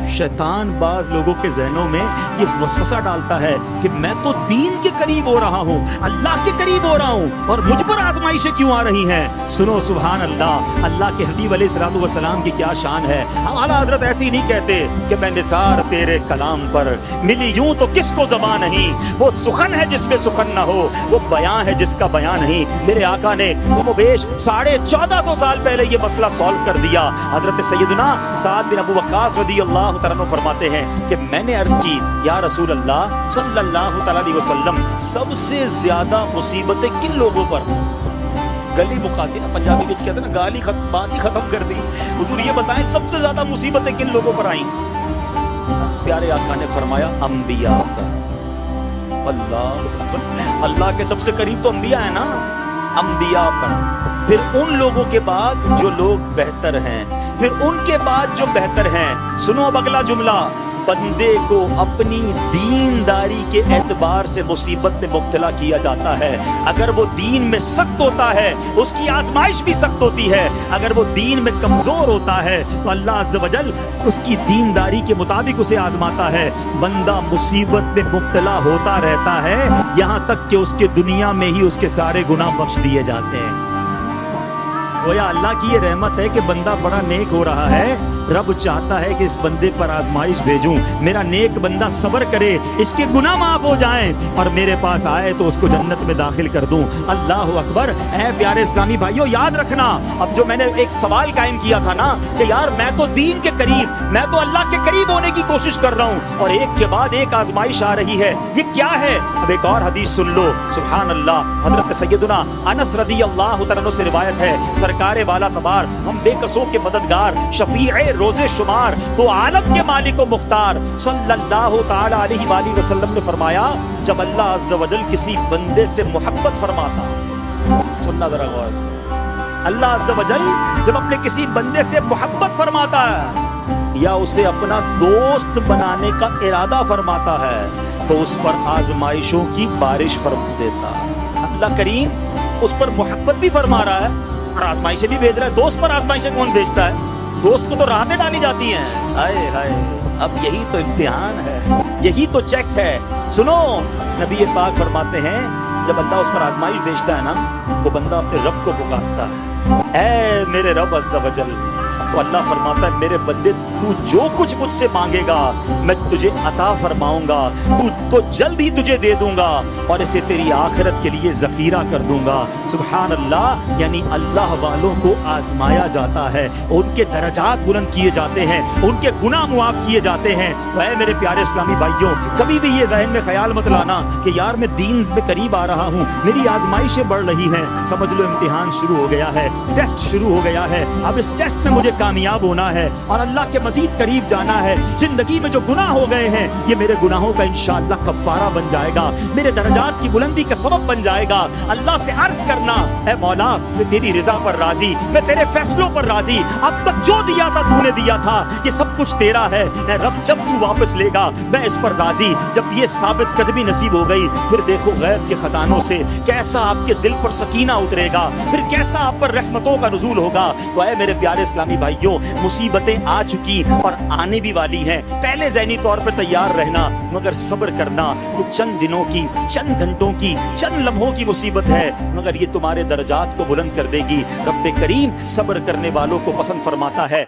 शैतान बाज लोगों के जहनों में ये वसवसा डालता है कि मैं तो दीन के करीब हो रहा हूँ, अल्लाह के करीब हो रहा हूँ, और मुझ पर आजमाइशें क्यों आ रही हैं। सुनो सुभान अल्लाह, अल्लाह के हबीब अलैहिस्सलातु वस्सलाम की क्या शान है। आला हजरत ऐसे ही नहीं कहते कि मैं निसार तेरे कलाम पर मिली यूं तो किसको ज़बान नहीं, वो सुखन है जिसमें सुखन ना हो, वो बयां है जिसका बयां नहीं। मेरे आका ने कमोबेश 1450 साल पहले ये मसला सॉल्व कर दिया। हजरत सैयदना साद बिन अबू वक्कास रदियल्लाहु तआला अन्हु फरमाते हैं कि मैंने अर्ज की, या रसूल अल्लाह सल्लल्लाहु तआला अलैहि वसल्लम, सबसे ज्यादा मुसीबतें किन लोगों पर? गली मुका दी ना, पंजाबी में कहते हैं ना, गाली बात ही खत्म कर दी। हुजूर ये बताएं सबसे ज्यादा मुसीबतें किन लोगों पर आई? प्यारे आका ने फरमाया अंबिया पर। अल्लाह के सबसे करीब तो अंबिया है ना, अंबिया पर, फिर उन लोगों के बाद जो लोग बेहतर हैं, फिर उनके बाद जो बेहतर हैं। सुनो अब अगला जुमला, बंदे को अपनी दीनदारी के एतबार से मुसीबत में मुब्तला किया जाता है। अगर वो दीन में सख्त होता है, उसकी आजमाइश भी सख्त होती है। अगर वो दीन में कमजोर होता है तो अल्लाह अज़्ज़ व जल उसकी दीनदारी के मुताबिक उसे आजमाता है। बंदा मुसीबत में मुब्तला होता रहता है, यहाँ तक कि उसके दुनिया में ही उसके सारे गुनाह बख्श दिए जाते हैं। गोया अल्लाह की ये रहमत है कि बंदा बड़ा नेक हो रहा है, रब चाहता है कि इस बंदे पर आजमाइश भेजूं, मेरा नेक बंदा सब्र करे, इसके गुनाह माफ हो जाएं और मेरे पास आए तो उसको जन्नत में दाखिल कर दूं। अल्लाह अकबर। ऐ प्यारे इस्लामी भाइयों, याद रखना, अब जो मैंने एक सवाल कायम किया था ना कि यार मैं तो दीन के करीब, मैं तो अल्लाह के करीब होने की कोशिश कर रहा हूं और एक के बाद एक आजमाइश आ रही है, ये क्या है? अब एक और हदीस सुन लो, सुभान अल्लाह। हजरत सैयदना अनस रदियल्लाहु तआला अन्हु से रिवायत है, सरकारे वाला तबार, हम बेकसों के मददगार, शफीए रोजे शुमार, तो आलम के मालिक व मुख्तार सल्लल्लाहु तआला अलैहि वसल्लम ने फरमाया, जब अल्लाह अज़्ज़ व जल किसी बंदे से मोहब्बत फरमाता है, सुनना जरा गौर से, अल्लाह अज़्ज़ व जल जब अपने किसी बंदे से मोहब्बत फरमाता है या उसे अपना दोस्त बनाने का इरादा फरमाता है तो उस पर आजमाइशों की बारिश फरमा देता है। अल्लाह करीम उस पर मोहब्बत भी फरमा रहा है और आजमाइशें भी भेज रहा है। दोस्त पर आजमाइशें कौन भेजता है? दोस्त को तो राहतें डाली जाती हैं। हाय हाय, अब यही तो इम्तिहान है, यही तो चेक है। सुनो, नबी पाक फरमाते हैं, जब अल्लाह उस पर आजमाइश भेजता है ना तो बंदा अपने रब को पुकारता है, ऐ मेरे रब अज़्ज़ व जल। तो अल्लाह फरमाता है, मेरे बंदे तू जो कुछ मुझसे मांगेगा मैं तुझे अता फरमाऊंगा, तू तो जल्द ही तुझे दे दूंगा और इसे तेरी आखिरत के लिए ज़खीरा कर दूंगा। सुभान अल्लाह। यानी अल्लाह वालों को आजमाया जाता है, उनके दर्जात बुलंद किए जाते हैं, उनके गुनाह मुआफ किए जाते हैं। तो ऐ मेरे प्यारे इस्लामी भाइयों, कभी भी ये ज़हन में ख्याल मत लाना कि यार मैं दीन में करीब आ रहा हूँ, मेरी आजमाइशें बढ़ रही हैं। समझ लो इम्तिहान शुरू हो गया है, टेस्ट शुरू हो गया है। अब इस टेस्ट में मुझे कामयाब होना है और अल्लाह के मजीद करीब जाना है। जिंदगी में जो गुनाह हो गए हैं, ये मेरे गुनाहों का इंशाअल्लाह कफ़ारा बन जाएगा, मेरे दर्जात की बुलंदी का सबब बन जाएगा। अल्लाह से अर्ज करना, ऐ मौला मैं तेरी रिजा पर राजी, मैं तेरे फैसलों पर राजी, अब तक जो दिया था तूने दिया था, ये सब कुछ तेरा है। ऐ रब जब तू वापस लेगा मैं इस पर राजी। जब ये साबित कदमी नसीब हो गई, फिर देखो गैब के खजानों से कैसा आपके दिल पर सकीना उतरेगा, फिर कैसा आप पर रहमतों का नुज़ूल होगा। तो ऐ मेरे प्यारे इस्लामी भाइयों, मुसीबतें आ चुकी और आने भी वाली हैं, पहले ज़हनी तौर पर तैयार रहना, मगर सब्र करना। ये चंद दिनों की, चंद घंटों की, चंद लम्हों की मुसीबत है, मगर ये तुम्हारे दर्जात को बुलंद कर देगी। रब्बे करीम सब्र करने वालों को पसंद फरमाता है।